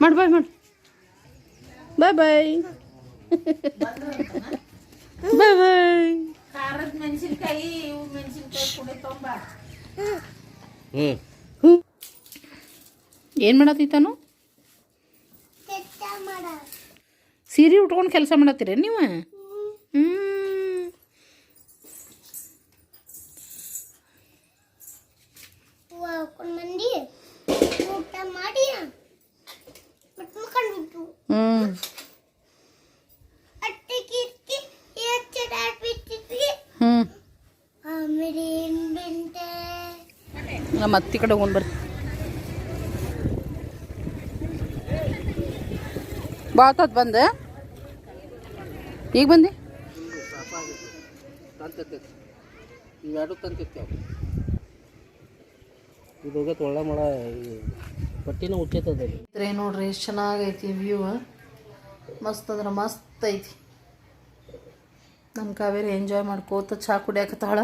ಮಾಡು ಬಾಯ್ ಮಾಡು ಬಾಯ್ ಬಾಯ್ ಬಾಯ್ ಬಾಯ್. ಖಾರದ ಮೆಣಸಿನ್ಕಾಯಿ ಇವು ಮೆಣಸಿನ್ಕಾಯಿ ಪುಡಿ ತೊಂಬ. ಏನು ಮಾಡತ್ತಿತ್ತಾನು? ಸೀರೆ ಉಟ್ಕೊಂಡು ಕೆಲಸ ಮಾಡತ್ತೀರ ನೀವು? ನಮ್ಮ ಅತ್ತಿ ಕಡೆ ಹೋಗಿ ಬರ್ರಿ. ಬಾತತ್ ಬಂದೆ ಈಗ ಬಂದೆ. ಇವೆರಡು ತಂತಿರ್ತೇವೆ. ಇದು ತೊಳ್ಳ ಮಾಡ ಪಟ್ಟಿನ ಉಚ್ಚೈತದ ನೋಡ್ರಿ ಎಷ್ಟು ಚೆನ್ನಾಗೈತಿ ವ್ಯೂ. ಮಸ್ತ್ ಅಂದ್ರೆ ಮಸ್ತ್ ಐತಿ. ನಮ್ಮ ಕಾವೇರಿ ಎಂಜಾಯ್ ಮಾಡ್ಕೋತ ಚಹಾ ಕುಡಿಯಾಕತ್ತಾಳ.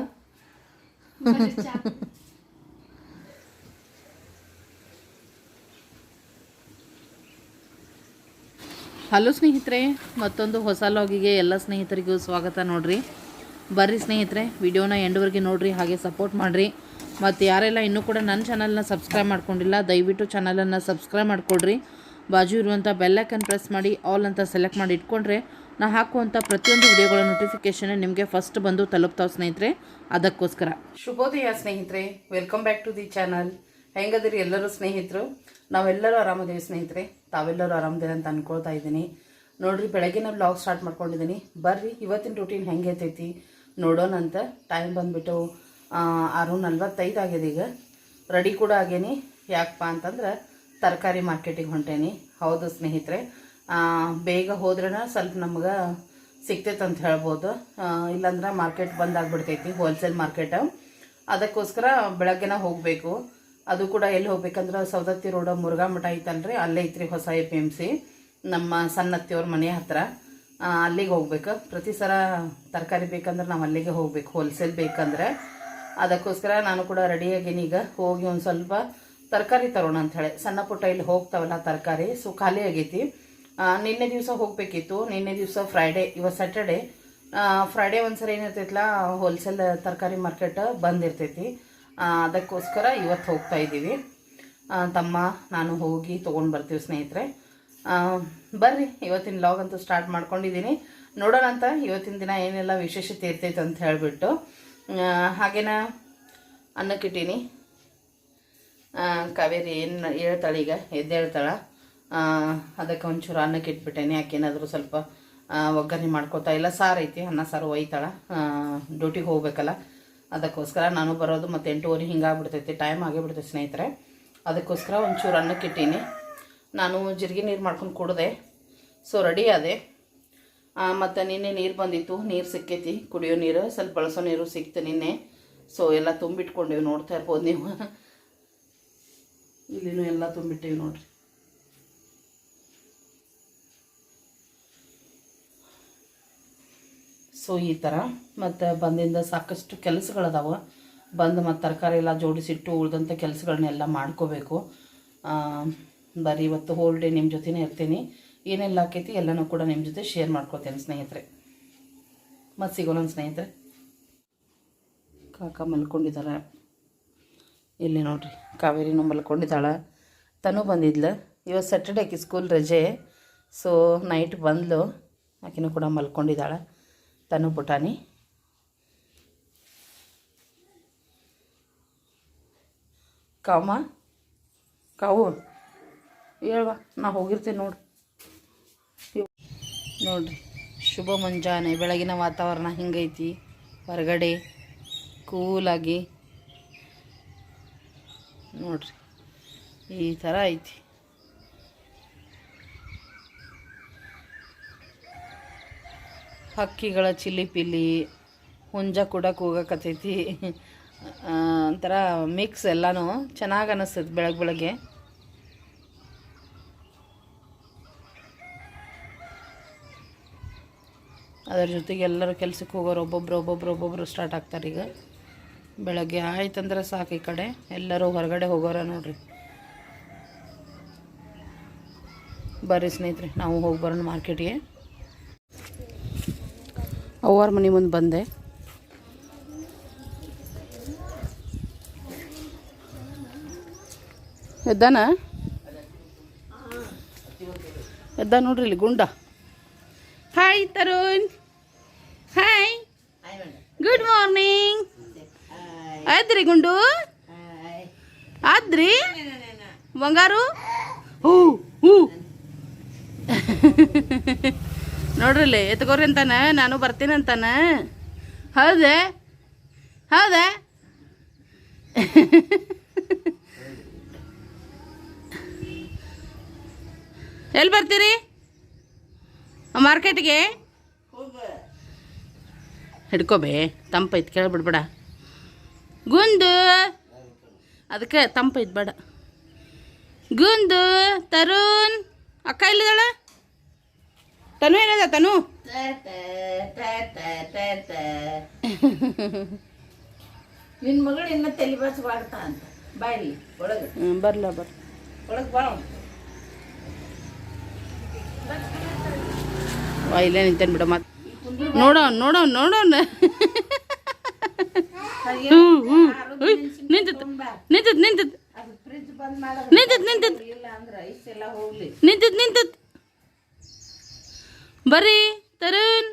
ಹಲೋ ಸ್ನೇಹಿತರೆ, ಮತ್ತೊಂದು ಹೊಸ ಲಾಗಿಗೆ ಎಲ್ಲ ಸ್ನೇಹಿತರಿಗೂ ಸ್ವಾಗತ. ನೋಡ್ರಿ ಬರ್ರಿ ಸ್ನೇಹಿತರೆ, ವಿಡಿಯೋನ ಎಂಡ್ವರೆಗೆ ನೋಡ್ರಿ, ಹಾಗೆ ಸಪೋರ್ಟ್ ಮಾಡಿರಿ. ಮತ್ತು ಯಾರೆಲ್ಲ ಇನ್ನೂ ಕೂಡ ನನ್ನ ಚಾನಲ್ನ ಸಬ್ಸ್ಕ್ರೈಬ್ ಮಾಡ್ಕೊಂಡಿಲ್ಲ, ದಯವಿಟ್ಟು ಚಾನಲನ್ನು ಸಬ್ಸ್ಕ್ರೈಬ್ ಮಾಡ್ಕೊಳ್ರಿ. ಬಾಜು ಇರುವಂಥ ಬೆಲ್ಲೈಕನ್ ಪ್ರೆಸ್ ಮಾಡಿ ಆಲ್ ಅಂತ ಸೆಲೆಕ್ಟ್ ಮಾಡಿ ಇಟ್ಕೊಂಡ್ರೆ ನಾ ಹಾಕುವಂಥ ಪ್ರತಿಯೊಂದು ವಿಡಿಯೋಗಳ ನೋಟಿಫಿಕೇಷನ್ ನಿಮಗೆ ಫಸ್ಟ್ ಬಂದು ತಲುಪ್ತಾವೆ ಸ್ನೇಹಿತರೆ. ಅದಕ್ಕೋಸ್ಕರ ಶುಭೋದಯ ಸ್ನೇಹಿತರೆ, welcome back to the channel. ಹೆಂಗದಿರಿ ಎಲ್ಲರೂ ಸ್ನೇಹಿತರು? ನಾವೆಲ್ಲರೂ ಆರಾಮದೇವಿ ಸ್ನೇಹಿತರೆ. ತಾವೆಲ್ಲರೂ ಆರಾಮದಿರಿ ಅಂತ ಅಂದ್ಕೊಳ್ತಾ ಇದ್ದೀನಿ. ನೋಡಿರಿ, ಬೆಳಗ್ಗೆ ನಾನು ವ್ಲಾಗ್ ಸ್ಟಾರ್ಟ್ ಮಾಡ್ಕೊಂಡಿದ್ದೀನಿ. ಬರ್ರಿ ಇವತ್ತಿನ ರೂಟೀನ್ ಹೆಂಗೆ ಐತೈತಿ ನೋಡೋಣ ಅಂತ. ಟೈಮ್ ಬಂದುಬಿಟ್ಟು 6:45 ಆಗಿದೆ. ಈಗ ರೆಡಿ ಕೂಡ ಆಗೇನಿ. ಯಾಕಪ್ಪ ಅಂತಂದ್ರೆ ತರಕಾರಿ ಮಾರ್ಕೆಟಿಗೆ ಹೊಂಟೇನಿ. ಹೌದು ಸ್ನೇಹಿತರೆ, ಬೇಗ ಹೋದ್ರೆನ ಸ್ವಲ್ಪ ನಮ್ಗೆ ಸಿಗ್ತೈತೆ ಅಂತ ಹೇಳ್ಬೋದು. ಇಲ್ಲಾಂದ್ರೆ ಮಾರ್ಕೆಟ್ ಬಂದಾಗ್ಬಿಡ್ತೈತಿ, ಹೋಲ್ಸೇಲ್ ಮಾರ್ಕೆಟ್. ಅದಕ್ಕೋಸ್ಕರ ಬೆಳಗ್ಗೆನ ಹೋಗಬೇಕು. ಅದು ಕೂಡ ಎಲ್ಲಿ ಹೋಗ್ಬೇಕಂದ್ರೆ ಸೌದತ್ತಿ ರೋಡ್ ಮುರುಘಾ ಮಠ ಐತಲ್ರಿ, ಅಲ್ಲೇ ಐತ್ರಿ ಹೊಸ APMC, ನಮ್ಮ ಸಣ್ಣತ್ತಿಯವ್ರ ಮನೆ ಹತ್ರ. ಅಲ್ಲಿಗೆ ಹೋಗ್ಬೇಕು. ಪ್ರತಿ ಸಲ ತರಕಾರಿ ಬೇಕಂದ್ರೆ ನಾವು ಅಲ್ಲಿಗೆ ಹೋಗ್ಬೇಕು, ಹೋಲ್ಸೇಲ್ ಬೇಕಂದ್ರೆ. ಅದಕ್ಕೋಸ್ಕರ ನಾನು ಕೂಡ ರೆಡಿಯಾಗೀನಿ. ಈಗ ಹೋಗಿ ಒಂದು ಸ್ವಲ್ಪ ತರಕಾರಿ ತರೋಣ ಅಂಥೇಳಿ. ಸಣ್ಣ ಪುಟ್ಟ ಇಲ್ಲಿ ಹೋಗ್ತಾವಲ್ಲ ತರಕಾರಿ, ಸೊ ಖಾಲಿ ಆಗೈತಿ. ನಿನ್ನೆ ದಿವಸ ಹೋಗಬೇಕಿತ್ತು. ನಿನ್ನೆ ದಿವಸ ಫ್ರೈಡೇ, ಇವತ್ತು ಸ್ಯಾಟರ್ಡೇ. ಫ್ರೈಡೇ ಒಂದ್ಸರಿ ಏನಿರ್ತೈತಲ್ಲ, ಹೋಲ್ಸೇಲ್ ತರಕಾರಿ ಮಾರ್ಕೆಟ್ ಬಂದಿರ್ತೈತಿ. ಅದಕ್ಕೋಸ್ಕರ ಇವತ್ತು ಹೋಗ್ತಾ ಇದ್ದೀವಿ. ತಮ್ಮ ನಾನು ಹೋಗಿ ತೊಗೊಂಡು ಬರ್ತೀವಿ ಸ್ನೇಹಿತರೆ. ಬರ್ರಿ, ಇವತ್ತಿನ ಲಾಗ್ ಅಂತೂ ಸ್ಟಾರ್ಟ್ ಮಾಡ್ಕೊಂಡಿದ್ದೀನಿ. ನೋಡೋಣ ಅಂತ ಇವತ್ತಿನ ದಿನ ಏನೆಲ್ಲ ವಿಶೇಷತೆ ಇರ್ತೈತೆ ಅಂತ ಹೇಳಿಬಿಟ್ಟು. ಹಾಗೇನ ಅನ್ನಕ್ಕಿಟ್ಟೀನಿ. ಕಾವೇರಿ ಏನು ಹೇಳ್ತಾಳೆ, ಈಗ ಎದ್ದೇಳ್ತಾಳೆ. ಅದಕ್ಕೆ ಒಂಚೂರು ಅನ್ನಕ್ಕೆ ಇಟ್ಬಿಟ್ಟೇನೆ. ಯಾಕೇನಾದರೂ ಸ್ವಲ್ಪ ಒಗ್ಗರಣೆ ಮಾಡ್ಕೋತಾ ಇಲ್ಲ. ಸಾರು ಐತಿ, ಅನ್ನ ಸಾರು ಒಯ್ತಾಳೆ. ಡ್ಯೂಟಿಗೆ ಹೋಗ್ಬೇಕಲ್ಲ, ಅದಕ್ಕೋಸ್ಕರ ನಾನು ಬರೋದು ಮತ್ತು 8:30 ಹಿಂಗಾಗ್ಬಿಡ್ತೈತಿ, ಟೈಮ್ ಆಗಿಬಿಡ್ತೈತೆ ಸ್ನೇಹಿತರೆ. ಅದಕ್ಕೋಸ್ಕರ ಒಂಚೂರು ಅನ್ನಕ್ಕೆ ಇಟ್ಟೀನಿ. ನಾನು ಜೀರಿಗೆ ನೀರು ಮಾಡ್ಕೊಂಡು ಕುಡಿದೆ. ಸೊ ರೆಡಿ ಆದೆ. ಮತ್ತು ನಿನ್ನೆ ನೀರು ಬಂದಿತ್ತು, ನೀರು ಸಿಕ್ಕೈತಿ, ಕುಡಿಯೋ ನೀರು, ಸ್ವಲ್ಪ ಬಳಸೋ ನೀರು ಸಿಕ್ತು ನಿನ್ನೆ. ಸೊ ಎಲ್ಲ ತುಂಬಿಟ್ಕೊಂಡೇವಿ, ನೋಡ್ತಾ ಇರ್ಬೋದು ನೀವು. ಇಲ್ಲಿನೂ ಎಲ್ಲ ತುಂಬಿಟ್ಟೇವಿ ನೋಡ್ರಿ. ಸೊ ಈ ಥರ. ಮತ್ತು ಬಂದಿಂದ ಸಾಕಷ್ಟು ಕೆಲಸಗಳದಾವೆ. ಬಂದು ಮತ್ತು ತರಕಾರಿ ಎಲ್ಲ ಜೋಡಿಸಿಟ್ಟು ಉಳಿದಂಥ ಕೆಲಸಗಳನ್ನೆಲ್ಲ ಮಾಡ್ಕೋಬೇಕು. ಬರೀ ಇವತ್ತು ಹೋಲ್ ಡೇ ನಿಮ್ಮ ಜೊತೆನೇ ಇರ್ತೀನಿ. ಏನೆಲ್ಲ ಆಕೈತಿ ಎಲ್ಲನೂ ಕೂಡ ನಿಮ್ಮ ಜೊತೆ ಶೇರ್ ಮಾಡ್ಕೋತೇನೆ ಸ್ನೇಹಿತರೆ. ಮತ್ತು ಸಿಗೋಣ ಸ್ನೇಹಿತರೆ. ಕಾಕ ಮಲ್ಕೊಂಡಿದ್ದಾರೆ ಇಲ್ಲಿ ನೋಡ್ರಿ. ಕಾವೇರಿನೂ ಮಲ್ಕೊಂಡಿದ್ದಾಳೆ. ತನೂ ಬಂದಿದ್ಲು. ಇವತ್ತು ಸ್ಯಾಟರ್ಡೇ, ಆಕಿ ಸ್ಕೂಲ್ ರಜೆ. ಸೊ ನೈಟ್ ಬಂದ್ಲು, ಆಕಿನೂ ಕೂಡ ಮಲ್ಕೊಂಡಿದ್ದಾಳೆ. ತನು ಪುಟಾಣಿ. ಕಾಮ ಕಾವು ಹೇಳ್ವಾ, ನಾ ಹೋಗಿರ್ತೀನಿ ನೋಡ್ರಿ. ಶುಭ ಮುಂಜಾನೆ. ಬೆಳಗಿನ ವಾತಾವರಣ ಹಿಂಗೈತಿ. ಹೊರಗಡೆ ಕೂಲಾಗಿ ನೋಡ್ರಿ, ಈ ಥರ ಐತಿ. ಹಕ್ಕಿಗಳ ಚಿಲಿಪಿಲಿ, ಹುಂಜ ಕೂಡ ಕೂಗಕತ್ತೈತಿ. ಒಂಥರ ಮಿಕ್ಸ್ ಎಲ್ಲನೂ ಚೆನ್ನಾಗಿ ಅನ್ನಿಸ್ತೈತಿ ಬೆಳಗ್ಗೆ. ಅದರ ಜೊತೆಗೆ ಎಲ್ಲರೂ ಕೆಲ್ಸಕ್ಕೆ ಹೋಗೋರು ಒಬ್ಬೊಬ್ರು ಸ್ಟಾರ್ಟ್ ಆಗ್ತಾರೆ. ಈಗ ಬೆಳಗ್ಗೆ ಆಯ್ತಂದ್ರೆ ಸಾಕು, ಈ ಕಡೆ ಎಲ್ಲರೂ ಹೊರಗಡೆ ಹೋಗೋರ ನೋಡ್ರಿ. ಬರ್ರಿ ಸ್ನೇಹಿತರೆ ನಾವು ಹೋಗಿ ಬರೋಣ ಮಾರ್ಕೆಟ್ಗೆ. ಅವ್ವಾರ ಮನೆ ಮುಂದೆ ಬಂದೆ. ಎದ್ದಾನ ನೋಡ್ರಿ ಇಲ್ಲಿ ಗುಂಡ. Hi Tarun, hi, good morning. ಆದ್ರಿ ಗುಂಡು, ಆದ್ರಿ ಬಂಗಾರು. ಹೂ ಹೂ ನೋಡ್ರಿಲ್ಲಿ ಎತ್ಕೋರಿ ಅಂತಾನ, ನಾನು ಬರ್ತೀನಿ ಅಂತಾನ. ಹೌದಾ ಹೌದಾ ಎಲ್ಲಿ ಬರ್ತೀರಿ ಮಾರ್ಕೆಟ್ಗೆ? ಹಿಡ್ಕೋಬೇ, ತಂಪೈತ್, ಕೇಳ್ಬಿಡ್ಬೇಡ ಗುಂದು. ಅದಕ್ಕೆ ತಂಪೈತ್ ಬೇಡ. ಗುಂದು, ತರುಣ್, ಅಕ್ಕ ಇಲ್ಲಿದಾಳ? ತನು ಏನದ? ತನು ನಿನ್ನ ಮಗಳು ಇನ್ನ ತಲೆ ಬಾಡ್ತಾ ಅಂತ ಬಾಯ್ಲಿ ಒಳಗೆ. ಬರ್ಲ ಒಳಗೆ ಬಾ. ಇಲ್ಲೇ ನಿಂತೇನು ಬಿಡ. ಮತ್ತೆ ನೋಡೋಣ ನಿಂತತ್ ಅದು ಫ್ರಿಜ್ ಬಂದ್ ಮಾಡೋದು ಇಲ್ಲ ಅಂದ್ರೆ ಐಸ್ ಎಲ್ಲ ಹೋಗ್ಲಿ. ನಿಂತತ್ ಬರ್ರಿ ತರುಣ್.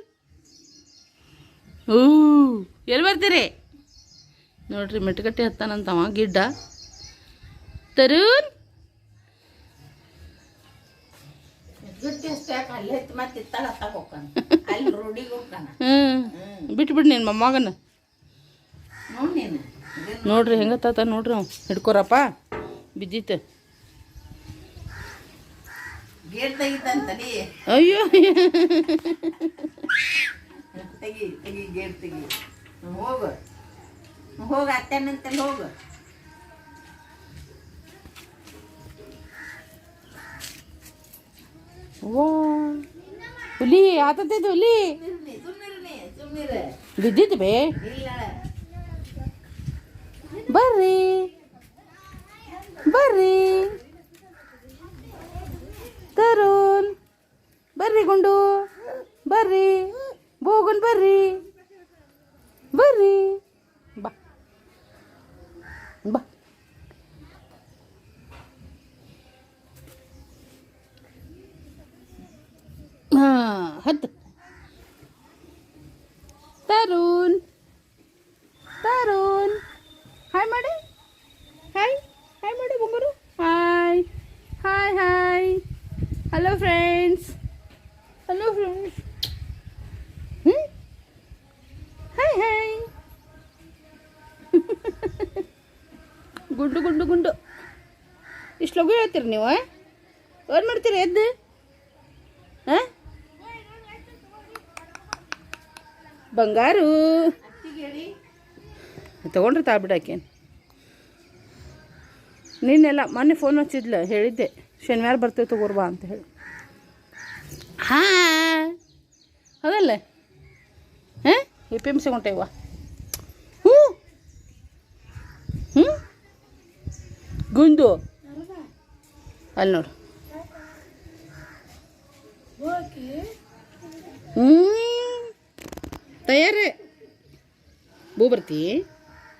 ಎಲ್ಲಿ ಬರ್ತೀರಿ ನೋಡ್ರಿ, ಮೆಟ್ಗಟ್ಟಿ ಹತ್ತಾನಂತವ ಗಿಡ್ಡ. ತರುಣ್ ಗಟ್ಟಿ ಅಷ್ಟೇ ಯಾಕೆ ಅಲ್ಲಿ ಎತ್ತು ಮತ್ತೆ ಇತ್ತಾಗ ಹತ್ತಾಗ ಹೋಗ್ತಾನ, ಅಲ್ಲಿ ರೋಡಿಗೆ ಹೋಗ್ತಾನ. ಬಿಟ್ಬಿಡು ನಿನ್ನ ಮೊಮ್ಮಗನ. ನೋಡಿ ನೀನು ನೋಡ್ರಿ ಹೆಂಗತ್ತ ನೋಡ್ರಿ. ಅವ್ ಹಿಡ್ಕೊರಪ್ಪ, ಬಿದ್ದಿತ್ತು. ಗೇಟ್ ತೆಗಿತಂತಡಿ. ಅಯ್ಯೋ ತೆಗಿ ಗೇಟ್ ತೆಗಿ. ಹೋಗು ಅತ್ತೆ ನಿಂತಲ್ಲಿ ಹೋಗು. ವಾ ಹುಲಿ ಆತತ್ತೈದು ಹುಲಿ ಸುಮ್ಮನಿರೆ ಬಿದ್ದಿತ್ತು ಬೇ. ಇಲ್ಲ ಬರ್ರಿ ತರುಣ್, ಬರ್ರಿ ಗುಂಡು, ಬರ್ರಿ ಬೋಗುನ್, ಬರ್ರಿ ಬಾ ಬಾ. ಹತ್ತು. ತರುಣ್ ಹಾಯ್ ಮಾಡಿ, ಹಾಯ್ ಮಾಡಿ ಬಂಗಾರು. Hi hello friends. ಹಾಯ್ ಗುಂಡು ಇಷ್ಟು ಲಗು ಹೇಳ್ತೀರಿ ನೀವು? ಏನು ಮಾಡ್ತೀರಿ ಎದ್ದು? ಹಾಂ ಬಂಗಾರು ತಗೊಂಡ್ರೆ ತಾಬಿಡಾಕೇನು. ನಿನ್ನೆಲ್ಲ ಮೊನ್ನೆ ಫೋನ್ ಹಚ್ಚಿದ್ಲ, ಹೇಳಿದ್ದೆ ಶನಿವಾರ ಬರ್ತೇವೆ ತಗೋರ್ಬಾ ಅಂತ ಹೇಳಿ. ಹಾಂ ಹೌದಲ್ಲ? ಹಾಂ APMC ಹೊಂಟೇವ. ಗುಂದು ಅಲ್ಲಿ ನೋಡು. ತಯಾರೇ ಬೂ ಬರ್ತಿ?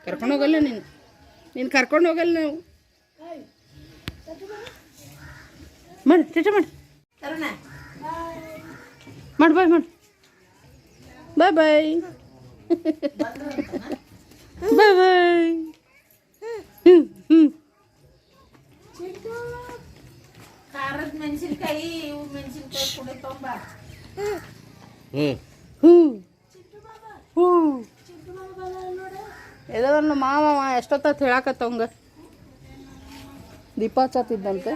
ಕರ್ಕೊಂಡು ಹೋಗಲ್ಲ ನೀನು ಕರ್ಕೊಂಡು ಹೋಗಲ್ಲ ನಾವು. ಮಾಡಿ ಚಟ ಮಾಡಿ ಬಾಯ್ ಬಾಯ್ ಖಾರದ ಮೆಣಸಿನ್ಕಾಯಿ ಕುಡಿ ತೊಂಬ. ಎದನ್ನು ಮಾವ ಎಷ್ಟೊತ್ತ ಹೇಳಾಕತ್ತವಂಗ ದೀಪ ಹಚ್ಚತ್ತಿದ್ದಂತೆ.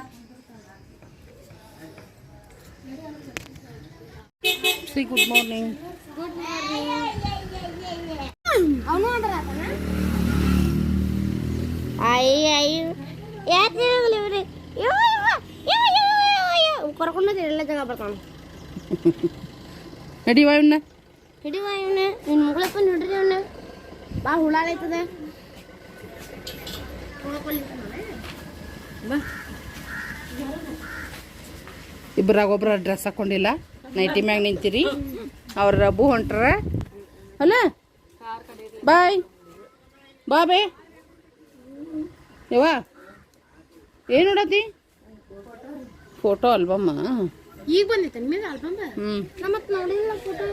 Good morning. ಕರ್ಕೊಂಡು ಎಲ್ಲ ಜಾಗ ಬರ್ತಾನ. ನಡಿವ ಇವನ್ನ ಹಿಡಿವ ಇವನ್ನ ನಿನ್ನ ಮುಗಳಪ್ಪ ನೋಡ್ರಿ ಅವನ್ನ ಭಾಳ ಹುಳಾಡೈತದ. ಬಾ ಇಬ್ಬರಾಗ ಒಬ್ರು ಡ್ರೆಸ್ ಹಾಕೊಂಡಿಲ್ಲ, ನೈಟಿ ಮ್ಯಾಗ ನಿಂತೀರಿ. ಅವ್ರ ರಬ್ಬು ಹೊಂಟ್ರ ಅಲ್ಲ. ಬಾಯ್ ಬಾ ಬೇ ಯವ್ವ. ಏನು ನೋಡತಿ? ಫೋಟೋ ಆಲ್ಬಮ್ಮ. ಈಗ ಬಂದೈತೆ ಮೇಲೆ ಆಲ್ಬಮ್. ಮತ್ತೆ ನೋಡಿಲ್ಲ ಫೋಟೋ.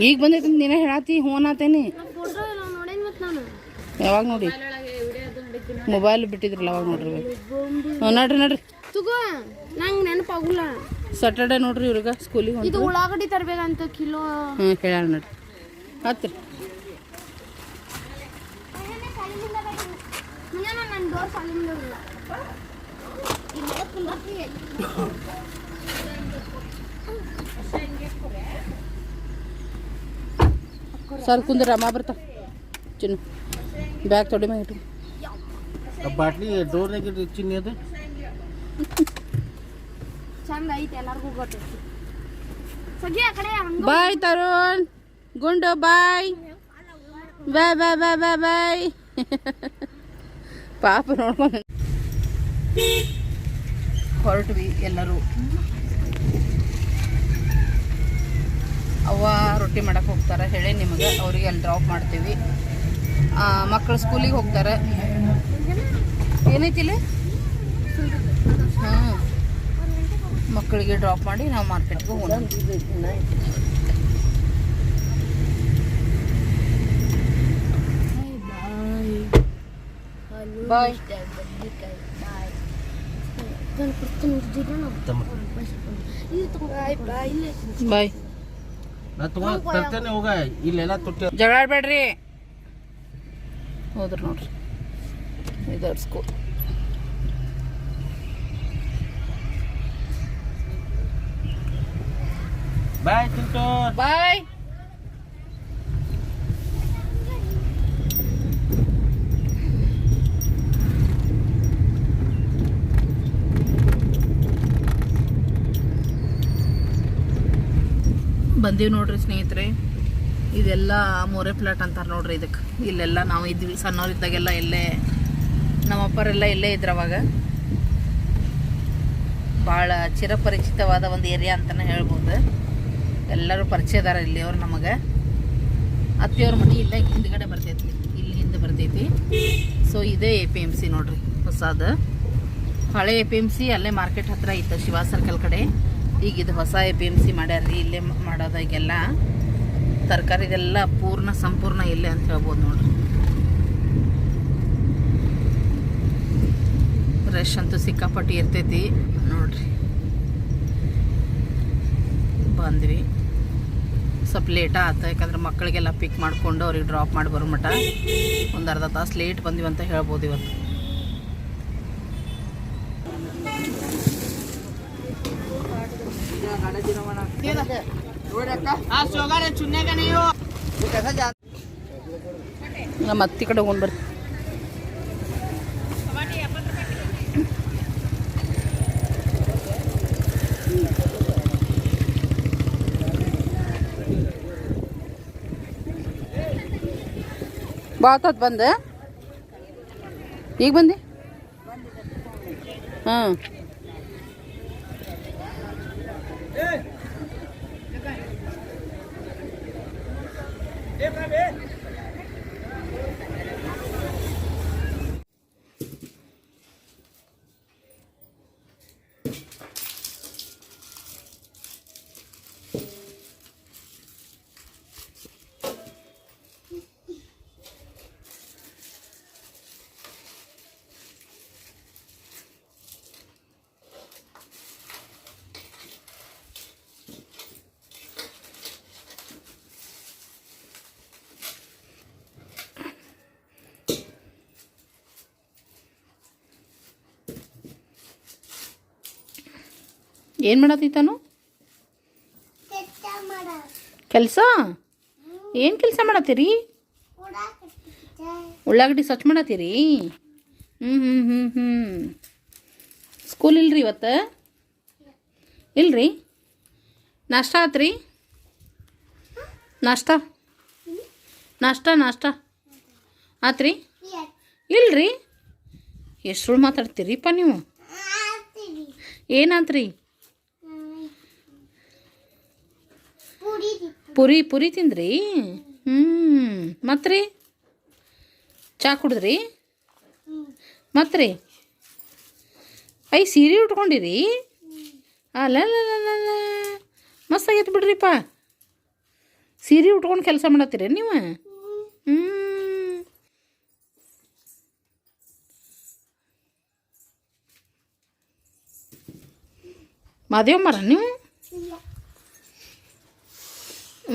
ಈಗ ಬಂದೈತೆ ಅಂತ ನೀನೇ ಹೇಳತ್ತಿ. ಹ್ಞೂ ಅನ್ನತೇನಿ. ಫೋಟೋ ನೋಡೇನಿ ಮತ್ತೆ ನಾನು. ಯಾವಾಗ ನೋಡಿ? ಮೊಬೈಲ್ ಬಿಟ್ಟಿದ್ರಲ್ಲ ಅವಾಗ ನೋಡ್ರಿ. ನಡ್ರಿ ತಗೋ, ನಂಗೆ ನೆನಪಾಗಿಲ್ಲ. ಸಾಟರ್ಡೆ ನೋಡ್ರಿ ಇವ್ರಿಗೆ ಸ್ಕೂಲಿಗೆ ಇದು ಉಳ್ಳಾಗಡ್ಡಿ ತರಬೇಕಂತ ಕಿಲೋ. ಹೇಳ್ಯಾಳ ನೋಡ್ರಿ. ಹತ್ರಿ ನನ್ನ ಡೋರ್ ಸಾಲಿಂದ ಸರ್ ಕುಂದ್ರ ಅಮ್ಮ ಬರ್ತಾ ಚಿನ್ನು ಬ್ಯಾಗ್ ತೊಡಿ ಮ್ಯಾಗ ಇಟ್ಟು. ಬಾಟ್ಲಿ ಡೋರ್ನಾಗ ಚಿನ್ನಿ ಅದು ಚಂದ ಐತೆ, ಎಲ್ಲರಿಗೂ ಗೊತ್ತೈತಿ. ಸಗಿ ಆ ಕಡೆ ಬಾಯ್ ತರುಣ್ ಗುಂಡು ಬಾಯ್ ಬಾಯ್ ಬಾಯ್ ಬಾಯ್ ಬಾಯ್ ಬಾಯ್. ಪಾಪ ನೋಡ್ಕೊಂಡು ಹೊರಟ್ವಿ ಎಲ್ಲರೂ. ಅವ್ವ ರೊಟ್ಟಿ ಮಾಡಕ್ಕೆ ಹೋಗ್ತಾರೆ ಹೇಳಿ ನಿಮಗೆ. ಅವ್ರಿಗೆ ಅಲ್ಲಿ ಡ್ರಾಪ್ ಮಾಡ್ತೀವಿ. ಮಕ್ಕಳು ಸ್ಕೂಲಿಗೆ ಹೋಗ್ತಾರೆ. ಏನೈತಿಲ್ಲ? ಹಾಂ, ಮಕ್ಕಳಿಗೆ ಡ್ರಾಪ್ ಮಾಡಿ ನಾವು ಮಾರ್ಕೆಟ್ಗೆ ಹೋಗೋಣ. ಬಾಯ್ ಬಾಯ್. ನಾ ತರ್ತೇನೆ ಹೋಗ. ಇಲ್ಲೆಲ್ಲ ತುಟ್ಟಿ ಜಗಳ ಆಡ್ಬೇಡ್ರಿ. ಹೋದ್ರು ನೋಡ್ರಿ ಇದರ ಸ್ಕೂಲ್. ಬಾಯ್ ತಿಂಟು ಬಾಯ್. ಬಂದೀವಿ ನೋಡ್ರಿ ಸ್ನೇಹಿತರೆ. ಇದೆಲ್ಲ ಮೋರೆ ಫ್ಲಾಟ್ ಅಂತಾರೆ ನೋಡ್ರಿ ಇದಕ್ಕೆ. ಇಲ್ಲೆಲ್ಲ ನಾವು ಇದ್ವಿ ಸಣ್ಣವ್ರಿದ್ದಾಗೆಲ್ಲ. ಇಲ್ಲೇ ನಮ್ಮಪ್ಪರೆಲ್ಲ ಇಲ್ಲೇ ಇದ್ರು ಅವಾಗ. ಭಾಳ ಚಿರಪರಿಚಿತವಾದ ಒಂದು ಏರಿಯಾ ಅಂತಲೇ ಹೇಳ್ಬೋದು. ಎಲ್ಲರೂ ಪರಿಚಯದಾರ ಇಲ್ಲಿ ಅವ್ರು ನಮಗೆ. ಅತ್ತೆಯವ್ರ ಮನೆ ಇಲ್ಲೇ ಹಿಂದ್ಗಡೆ ಬರ್ತೈತಿ, ಇಲ್ಲಿ ಹಿಂದೆ ಬರ್ತೈತಿ. ಸೊ ಇದೇ APMC ನೋಡ್ರಿ ಹೊಸದು. ಹಳೆ APMC ಅಲ್ಲೇ ಮಾರ್ಕೆಟ್ ಹತ್ರ ಇತ್ತು, ಶಿವ ಸರ್ಕಲ್ ಕಡೆ. ಈಗ ಇದು ಹೊಸ APMC ಮಾಡ್ಯಾರ್ರಿ. ಇಲ್ಲೇ ಮಾಡೋದು ಈಗೆಲ್ಲ ತರಕಾರಿದೆಲ್ಲ ಪೂರ್ಣ ಸಂಪೂರ್ಣ ಇಲ್ಲೇ ಅಂತ ಹೇಳ್ಬೋದು ನೋಡ್ರಿ. ರಶ್ ಅಂತೂ ಸಿಕ್ಕಾಪಟ್ಟಿ ಇರ್ತೈತಿ ನೋಡ್ರಿ. ಬಂದ್ವಿ ಸ್ವಲ್ಪ ಲೇಟ ಆಯ್ತು, ಯಾಕಂದ್ರೆ ಮಕ್ಕಳಿಗೆಲ್ಲ ಪಿಕ್ ಮಾಡಿಕೊಂಡು ಅವ್ರಿಗೆ ಡ್ರಾಪ್ ಮಾಡಿ ಬರೋ ಮಟ್ಟ ಒಂದು ಅರ್ಧ ತಾಸು ಲೇಟ್ ಬಂದ್ವಿ ಅಂತ ಹೇಳ್ಬೋದು ಇವತ್ತು. ನಮ್ಮ ಅತ್ತಿ ಕಡೆ ಹೋಗಿ ಬರ್ತೀವಿ. ಬಾತತ್ ಬಂದೆ ಈಗ ಬಂದೆ. ಹಾಂ ಏನು ಮಾಡತ್ತಿತ್ತಾನು? ಕೆಲಸ? ಏನು ಕೆಲಸ ಮಾಡತ್ತೀರಿ? ಉಳ್ಳಾಗಡ್ಡಿ ಸ್ವಚ್ಛ ಮಾಡತ್ತೀರಿ? ಸ್ಕೂಲ್ ಇಲ್ರಿ ಇವತ್ತು? ಇಲ್ರಿ? ನಾಷ್ಟ ಆತ್ರಿ? ನಾಷ್ಟ ನಾಷ್ಟ ನಾಷ್ಟ ಆತ್ರಿ? ಇಲ್ರಿ? ಎಷ್ಟು ಸುಳ್ಳು ಮಾತಾಡ್ತೀರಿಪ್ಪ ನೀವು? ಏನಾತ್ರಿ? ಪುರಿ ತಿಂದ್ರಿ? ಮತ್ತು ರೀ ಚಾ ಕುಡಿದ್ರಿ? ಮತ್ತು ರೀ ಸೀರೆ ಉಟ್ಕೊಂಡಿರಿ? ಅಲ್ಲ ಮಸ್ತ್ ಆಗೈತೆ ಬಿಡ್ರಿಪ್ಪ. ಸೀರೆ ಉಟ್ಕೊಂಡು ಕೆಲಸ ಮಾಡತ್ತೀರಿ ನೀವು? ಮಾದೇವ್ ಮರ ನೀವು?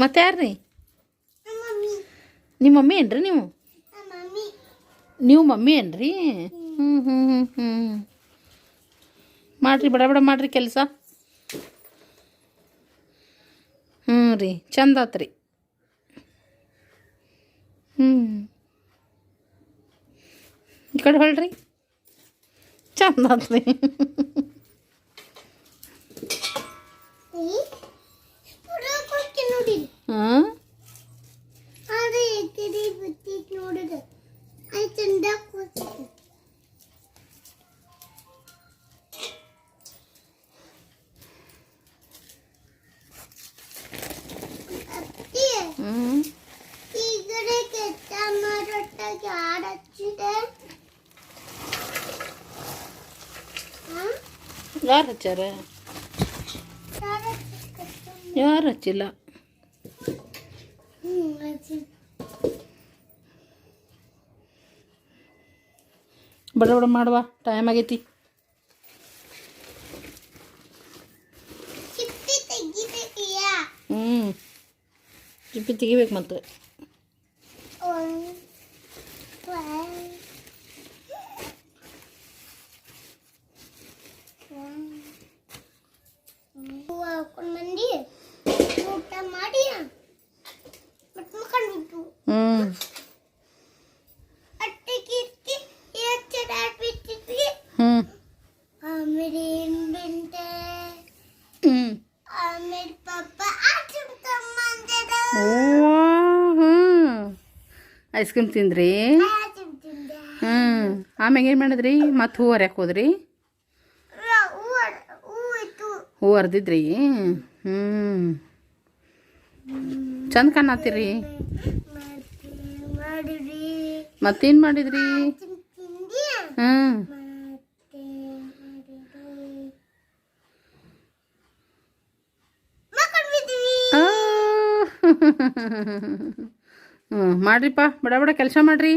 ಮತ್ತೆ ಯಾರು ರೀ? ನಿಮ್ಮ ಮಮ್ಮಿ ಏನ್ರಿ ನೀವು? ನೀವು ಮಮ್ಮಿ ಏನ್ರಿ? ಮಾಡ್ರಿ ಬಡ ಬಡ ಮಾಡ್ರಿ ಕೆಲಸ. ರೀ ಚಂದ ಆತ್ರಿ. ಈ ಕಡೆ ಹೊಳ್ರಿ ಚಂದ ಆತ್ರಿ. ಹಾಂ ಯಾರು ಹಚ್ಚಾರ? ಯಾರು ಹಚ್ಚಿಲ್ಲ. ಬಡ ಬಡ ಮಾಡುವ, ಟೈಮ್ ಆಗೈತಿ. ಚಿಪ್ಪಿ ತೆಗಿಬೇಕು ಮತ್ತೆ. ಊಟ ಮಾಡಿ ಮಕ್ಕೊಂಡ್ಬಿಟ್ಟು ಆಮೇಲೆ ಆಮೇಲೆ ಪಪ್ಪ ಐಸ್ ಕ್ರೀಮ್ ತಿಂದ್ರಿ? ಆಮ್ಯಾಗ ಏನು ಮಾಡಿದ್ರಿ? ಮತ್ತು ಹೂ ಹರ್ಯಾಕೆ ಹೋದ್ರಿ? ಹೂ ಹರಿದಿದ್ರಿ? ಚಂದ ಕಾಣತ್ತೀರಿ. ಮತ್ತೇನು ಮಾಡಿದ್ರಿ? ಮಾಡ್ರಿಪ್ಪ, ಬಡ ಬಡ ಕೆಲಸ ಮಾಡ್ರಿ.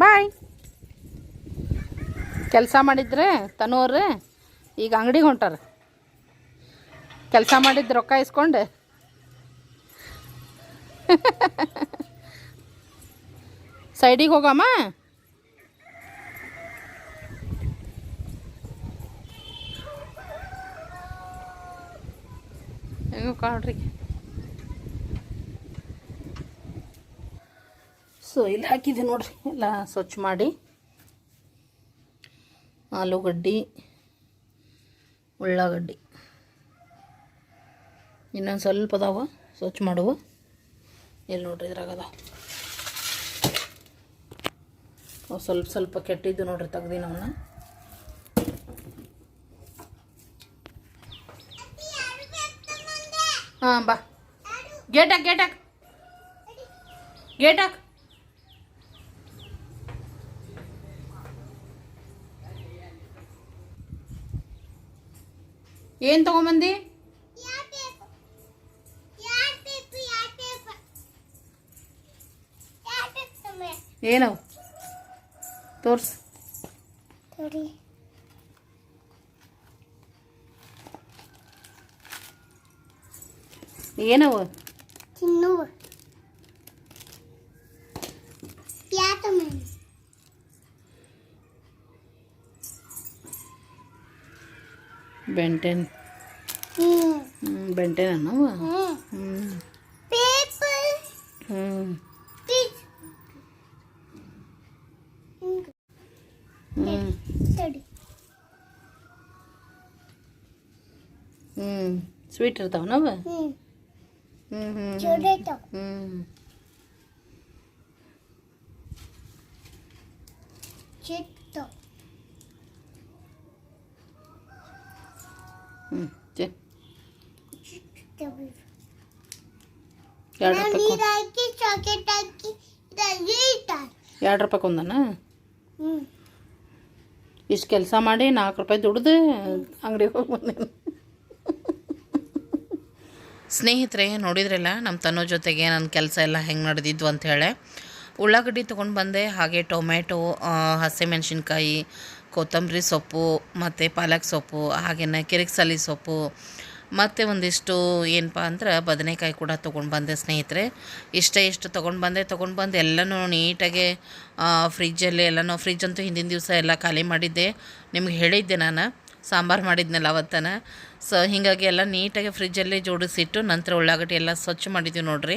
ಬಾಯ್. ಕೆಲಸ ಮಾಡಿದ್ರೆ ತನೂರು ಈಗ ಅಂಗಡಿಗೆ ಹೊಂಟಾರ. ಕೆಲಸ ಮಾಡಿದ್ದು ರೊಕ್ಕ ಇಸ್ಕೊಂಡು ಸೈಡಿಗೆ ಹೋಗಮ್ಮ. ಹೆಂಗೆ ಕಾಡ್ರಿ. ಸೊ ಇಲ್ಲಿ ಹಾಕಿದೆ ನೋಡ್ರಿ, ಎಲ್ಲ ಸ್ವಚ್ಛ ಮಾಡಿ. ಆಲೂಗಡ್ಡಿ, ಉಳ್ಳಾಗಡ್ಡಿ ಇನ್ನೊಂದು ಸ್ವಲ್ಪ ಅದಾವ ಸ್ವಚ್ಛ ಮಾಡುವ. ಇಲ್ಲಿ ನೋಡ್ರಿ ಇದ್ರಾಗ ಅದಾವ ಸ್ವಲ್ಪ ಸ್ವಲ್ಪ ಕೆಟ್ಟಿದ್ದು ನೋಡ್ರಿ, ತೆಗ್ದು ಅವನ್ನ. ಹಾಂ ಬಾ, ಗೇಟ್ ಹಾಕ್ ಗೇಟ್ ಹಾಕ್ ಗೇಟ್ ಹಾಕ್. ಏನು ತಗೊಂಬಂದಿ? ಏನವು ತೋರ್ಸು. ಏನವು? ಬೆಂಟೆನ್. ಬೆಂಟೆನ್ ಅನ್ನವ. ಸ್ವೀಟ್ ಇರ್ತಾವ ನಾವ ಹ್ಞೂ ಹ್ಞೂ ಹ್ಞೂ ಚೂಡೆ ಇರ್ತಾವ ಹ್ಞೂ ಚಿಟ್ಟು ಹ್ಞೂ ಚೆ ಚಿಟ್ಟು 2 ರೂಪಾಯಿ ನೀರು ಹಾಕಿ ಚಾಕೆಟ್ ಹಾಕಿ ಇದಾಗಿ ಇಟ್ಟಾರೆ 2 ರೂಪಾಯಿ ಒಂದನ ಹ್ಞೂ ಇಷ್ಟು ಕೆಲಸ ಮಾಡಿ 4 ರೂಪಾಯಿ ದುಡ್ದು ಅಂಗಡಿಗೆ ಹೋಗಿ ಬಂದೇನು. ಸ್ನೇಹಿತರೆ ನೋಡಿದ್ರಲ್ಲ ನಮ್ಮ ತನ್ನೋ ಜೊತೆಗೆ ನನ್ನ ಕೆಲಸ ಎಲ್ಲ ಹೆಂಗೆ ನಡೆದಿದ್ವು ಅಂಥೇಳಿ ಉಳ್ಳಾಗಡ್ಡಿ ತೊಗೊಂಡು ಬಂದೆ, ಹಾಗೆ ಟೊಮೆಟೊ, ಹಸಿಮೆಣ್ಸಿನ್ಕಾಯಿ, ಕೊತ್ತಂಬರಿ ಸೊಪ್ಪು ಮತ್ತು ಪಾಲಕ್ ಸೊಪ್ಪು, ಹಾಗೆಯೇ ಕಿರಿಕ್ಸಾಲಿ ಸೊಪ್ಪು ಮತ್ತು ಒಂದಿಷ್ಟು ಏನಪ್ಪ ಅಂದ್ರೆ ಬದನೆಕಾಯಿ ಕೂಡ ತೊಗೊಂಡು ಬಂದೆ ಸ್ನೇಹಿತರೆ. ಇಷ್ಟು ತೊಗೊಂಡು ಬಂದು ಎಲ್ಲನೂ ನೀಟಾಗಿ ಫ್ರಿಜ್ಜಲ್ಲಿ ಎಲ್ಲನೂ, ಫ್ರಿಜ್ ಅಂತೂ ಹಿಂದಿನ ದಿವಸ ಎಲ್ಲ ಖಾಲಿ ಮಾಡಿದ್ದೆ, ನಿಮ್ಗೆ ಹೇಳಿದ್ದೆ ನಾನು ಸಾಂಬಾರು ಮಾಡಿದ್ನಲ್ಲ ಅವತ್ತನ. ಸೊ ಹೀಗಾಗಿ ಎಲ್ಲ ನೀಟಾಗಿ ಫ್ರಿಜ್ಜಲ್ಲಿ ಜೋಡಿಸಿಟ್ಟು ನಂತರ ಉಳ್ಳಾಗಡ್ಡಿ ಎಲ್ಲ ಸ್ವಚ್ಛ ಮಾಡಿದ್ದೀವಿ ನೋಡಿರಿ.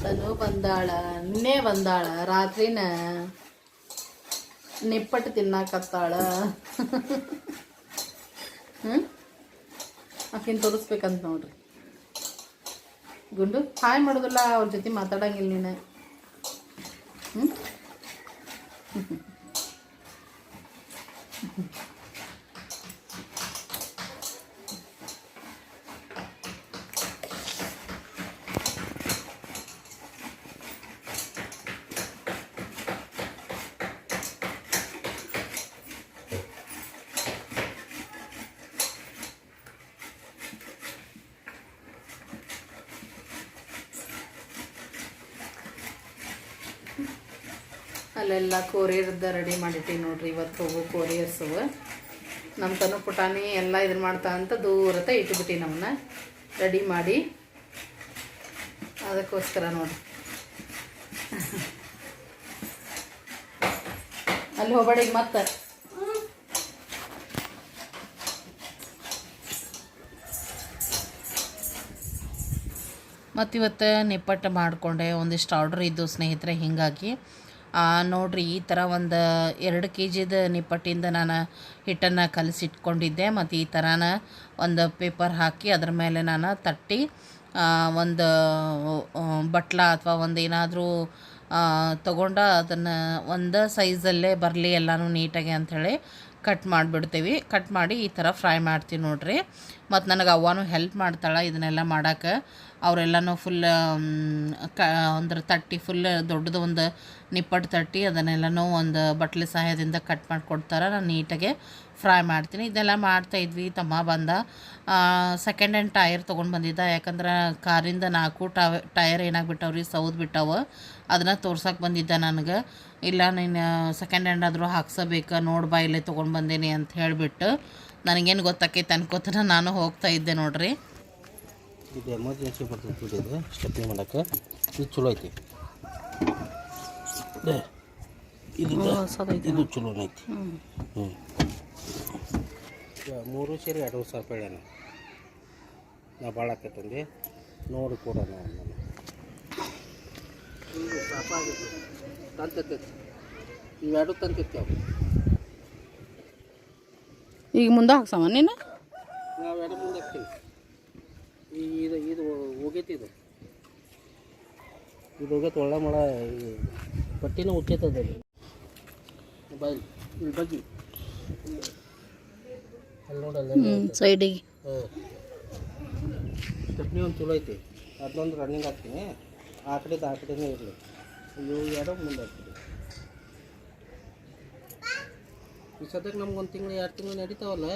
ತನು ಬಂದಾಳ, ನಿನ್ನೆ ಬಂದಾಳ, ರಾತ್ರಿನ ನಿಪ್ಪಟ್ಟು ತಿನ್ನಾಕತ್ತಾಳ. ಆಕಿನ ತೋರಿಸ್ಬೇಕಂತ ನೋಡ್ರಿ. ಗುಂಡು ಹಾಯ್ ಮಾಡೋದಿಲ್ಲ, ಅವ್ರ ಜೊತೆ ಮಾತಾಡಂಗಿಲ್ಲ ನೀನು. ಅಲ್ಲೆಲ್ಲ ಕೊರಿಯರ್ದ ರೆಡಿ ಮಾಡಿಟ್ಟಿ ನೋಡ್ರಿ. ಇವತ್ತು ಹೋಗು ಕೊರಿಯರ್ಸು. ನಮ್ಮ ತನು ಪುಟಾಣಿ ಎಲ್ಲ ಇದನ್ನು ಮಾಡ್ತಾ ಅಂತ ದೂರತ ಇಟ್ಬಿಟ್ಟು ನಮ್ಮನ್ನ ರೆಡಿ ಮಾಡಿ, ಅದಕ್ಕೋಸ್ಕರ ನೋಡಿ. ಅಲ್ಲಿ ಹೋಗಬೇಡಿ ಮತ್ತೆ. ಮತ್ತಿವತ್ತು ನಿಪ್ಪಟ್ಟು ಮಾಡಿಕೊಂಡೆ, ಒಂದಿಷ್ಟು ಆರ್ಡ್ರ್ ಇದ್ದು ಸ್ನೇಹಿತರೆ. ಹೀಗಾಗಿ ನೋಡಿರಿ ಈ ಥರ ಒಂದು 2 kgದ ನಿಪ್ಪಟ್ಟಿಂದ ನಾನು ಹಿಟ್ಟನ್ನು ಕಲಸಿಟ್ಕೊಂಡಿದ್ದೆ. ಮತ್ತು ಈ ಥರನ ಒಂದು ಪೇಪರ್ ಹಾಕಿ ಅದ್ರ ಮೇಲೆ ನಾನು ತಟ್ಟಿ ಒಂದು ಬಟ್ಲ ಅಥವಾ ಒಂದು ಏನಾದರೂ ತೊಗೊಂಡು ಅದನ್ನು ಒಂದು ಸೈಜಲ್ಲೇ ಬರಲಿ ಎಲ್ಲನೂ ನೀಟಾಗಿ ಅಂಥೇಳಿ ಕಟ್ ಮಾಡಿಬಿಡ್ತೀವಿ. ಕಟ್ ಮಾಡಿ ಈ ಥರ ಫ್ರೈ ಮಾಡ್ತೀವಿ ನೋಡಿರಿ. ಮತ್ತು ನನಗೆ ಅವ್ವನೂ ಹೆಲ್ಪ್ ಮಾಡ್ತಾಳೆ ಇದನ್ನೆಲ್ಲ ಮಾಡೋಕ್ಕೆ. ಅವರೆಲ್ಲನೂ ಫುಲ್ ಅಂದ್ರೆ ತಟ್ಟಿ ಫುಲ್ ದೊಡ್ಡದು ಒಂದು ನಿಪ್ಪಟ್ಟು ತಟ್ಟಿ ಅದನ್ನೆಲ್ಲನೂ ಒಂದು ಬಟ್ಲೆ ಸಹಾಯದಿಂದ ಕಟ್ ಮಾಡಿಕೊಡ್ತಾರೆ. ನಾನು ನೀಟಾಗೆ ಫ್ರೈ ಮಾಡ್ತೀನಿ. ಇದೆಲ್ಲ ಮಾಡ್ತಾಯಿದ್ವಿ. ತಮ್ಮ ಬಂದ ಸೆಕೆಂಡ್ ಹ್ಯಾಂಡ್ ಟೈರ್ ತೊಗೊಂಡು ಬಂದಿದ್ದ. ಯಾಕಂದ್ರೆ ಕಾರಿಂದ 4 ಟೈರ್ ಏನಾಗ್ಬಿಟ್ಟವ್ರಿ, ಸೌದು ಬಿಟ್ಟವು. ಅದನ್ನು ತೋರ್ಸಕ್ಕೆ ಬಂದಿದ್ದ ನನಗೆ. ಇಲ್ಲ ನೀನು ಸೆಕೆಂಡ್ ಹ್ಯಾಂಡ್ ಆದರೂ ಹಾಕ್ಸಬೇಕು, ನೋಡಿ ಬಾ ಇಲ್ಲೇ ತೊಗೊಂಡು ಬಂದೇನಿ ಅಂತ ಹೇಳಿಬಿಟ್ಟು ನನಗೇನು ಗೊತ್ತಾಕೈತೆ ಅನ್ಕೋತಾನೆ ನಾನು ಹೋಗ್ತಾ ಇದ್ದೆ ನೋಡ್ರಿ. ಇದು ಎಮರ್ಜೆನ್ಸಿ ಬರ್ತೈತಿ ಇದು ಸ್ಟೆಪ್ನಿ ಮಾಡೋಕ್ಕೆ. ಇದು ಚಲೋ ಐತಿ, ಇದು ಚಲೋ ಐತಿ. 3 ಸೇರಿ 2,000 ರೂಪಾಯಿ ನಾ ಭಾಳ ಆಕೈತಂದು ನೋಡಿ ಕೊಡೋಣ. ನಾನು ಸಾಪಾಗಿತ್ತು ತಂತೈತಿ, ಇವೆರಡು ತಂತೈತಿ. ಅವು ಈಗ ಮುಂದೆ ಹಾಕ್ಸವ ನೀನು? ನಾವು ಎರಡು ಮುಂದೆ ಹಾಕ್ತೀವಿ. ಇದು ಹೋಗೈತಿ, ಇದು ಹೋಗೈತೆ. ಒಳ್ಳೆ ಮಳ ಪಟ್ಟಿನೂ ಉಚ್ಚೈತದ ಮೊಬೈಲ್ ಇಲ್ಲಿ ಬಗ್ಗೆ ಅಲ್ಲಿ ನೋಡಲ್ಲ ಸೈಡಿಗೆ. ಚಟ್ನಿ ಒಂದು ಚಲೋ ಐತಿ, ಅದನ್ನೊಂದು ರನ್ನಿಂಗ್ ಹಾಕ್ತೀನಿ. ಆ ಕಡೆನೇ ಇರಲಿ. ಇವು ಎರಡು ಮುಂದೆ ಹಾಕ್ತೀನಿ. ಈ ಸದ್ಯಕ್ಕೆ ನಮ್ಗೆ 1 ತಿಂಗಳು 2 ತಿಂಗಳು ನಡೀತಾವಲ್ಲ.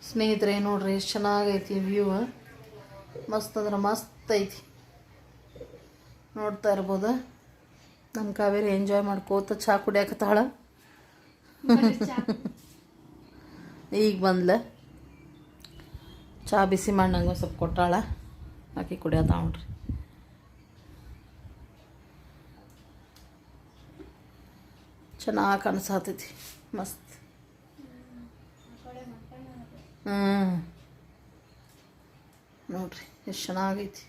ಸ್ನೇಹಿತರೆ ನೋಡ್ರಿ ಎಷ್ಟು ಚೆನ್ನಾಗೈತಿ ವ್ಯೂ. ಮಸ್ತ್ ಅಂದ್ರೆ ಮಸ್ತ್ ಐತಿ, ನೋಡ್ತಾ ಇರ್ಬೋದು. ನಮ್ಮ ಕಾವೇರಿ ಎಂಜಾಯ್ ಮಾಡ್ಕೋತ ಚಹಾ ಕುಡಿಯಾಕತ್ತಾಳ. ಈಗ ಬಂದ್ಲ, ಚಹಾ ಬಿಸಿ ಮಾಡಿ ನಂಗೆ ಒಂದು ಸ್ವಲ್ಪ ಕೊಟ್ಟಾಳ, ಆಕೆ ಕುಡಿಯತ್ತ ನೋಡ್ರಿ. ಚೆನ್ನಾಗಿ ಕಾಣಿಸತೈತಿ, ಮಸ್ತ್. ನೋಡ್ರಿ ಎಷ್ಟು ಚೆನ್ನಾಗೈತಿ.